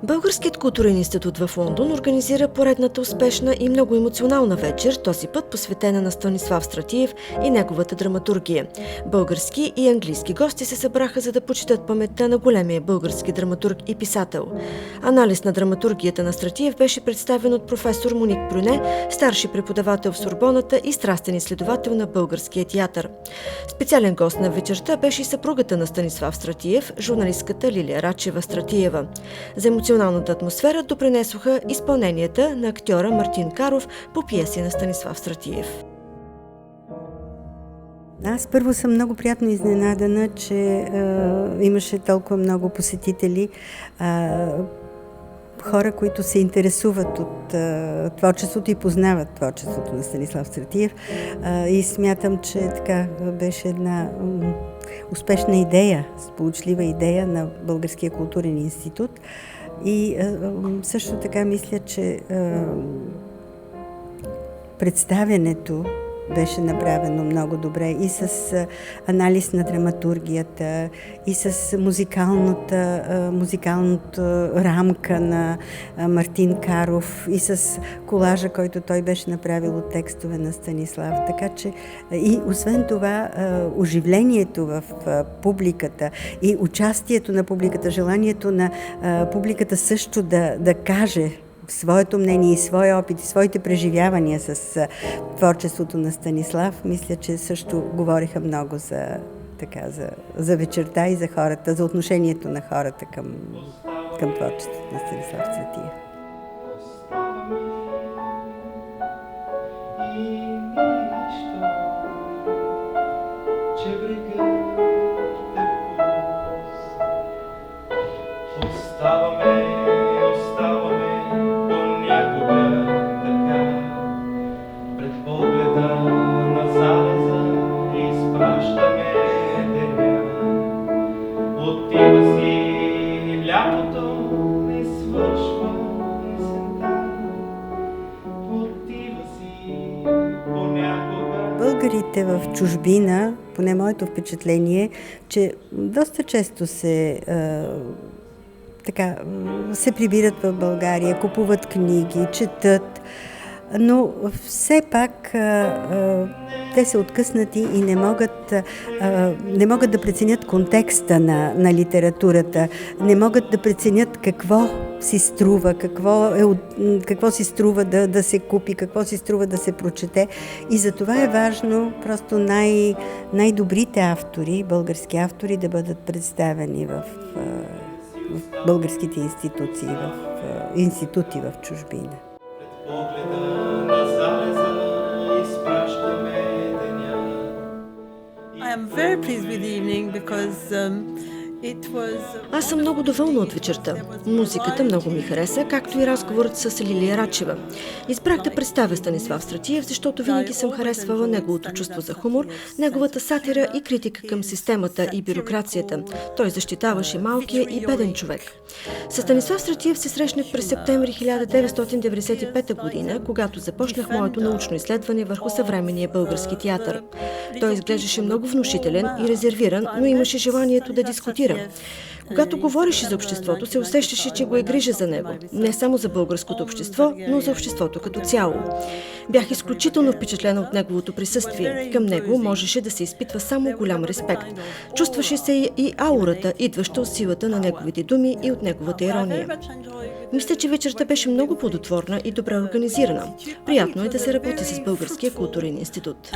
Българският културен институт в Лондон организира поредната успешна и много емоционална вечер, този път посветена на Станислав Стратиев и неговата драматургия. Български и английски гости се събраха, за да почитат паметта на големия български драматург и писател. Анализ на драматургията на Стратиев беше представен от професор Моник Брюне, старши преподавател в Сорбоната и страстен изследовател на българския театър. Специален гост на вечерта беше и съпругата на Станислав Стратиев, журналистката Лилия Рачева Стратиева. За емоционалната атмосфера допринесоха изпълненията на актьора Мартин Каров по пиеси на Станислав Стратиев. Аз първо съм много приятно изненадана, че имаше толкова много посетители, хора, които се интересуват от творчеството и познават творчеството на Станислав Стратиев. И смятам, че така беше една успешна идея, сполучлива идея на Българския културен институт. И също така мисля, че представянето беше направено много добре и с анализ на драматургията, и с музикалната рамка на Мартин Каров, и с колажа, който той беше направил от текстове на Станислав. Така че и освен това оживлението в публиката и участието на публиката, желанието на публиката също да каже своето мнение и своя опит и своите преживявания с творчеството на Станислав, мисля, че също говориха много за вечерта и за хората, за отношението на хората към творчеството на Станислав Стратиев. Българите в чужбина, поне моето впечатление, че доста често се прибират в България, купуват книги, четат, но все пак те са откъснати и не могат да преценят контекста на литературата, не могат да преценят какво си струва, какво си струва да се купи, какво си струва да се прочете. И за това е важно просто най-добрите автори, български автори, да бъдат представени в българските институции, в институти в чужбина. Аз съм много доволна от вечерта. Музиката много ми хареса, както и разговорът с Лилия Рачева. Избрах да представя Станислав Стратиев, защото винаги съм харесвала неговото чувство за хумор, неговата сатира и критика към системата и бюрокрацията. Той защитаваше малкия и беден човек. С Станислав Стратиев се срещнах през септември 1995 година, когато започнах моето научно изследване върху съвременния български театър. Той изглеждаше много внушителен и резервиран, но имаше желанието да дискутира. Когато говореше за обществото, се усещаше, че го е грижа за него. Не само за българското общество, но за обществото като цяло. Бях изключително впечатлена от неговото присъствие. Към него можеше да се изпитва само голям респект. Чувстваше се и аурата, идваща от силата на неговите думи и от неговата ирония. Мисля, че вечерта беше много плодотворна и добре организирана. Приятно е да се работи с Българския културен институт.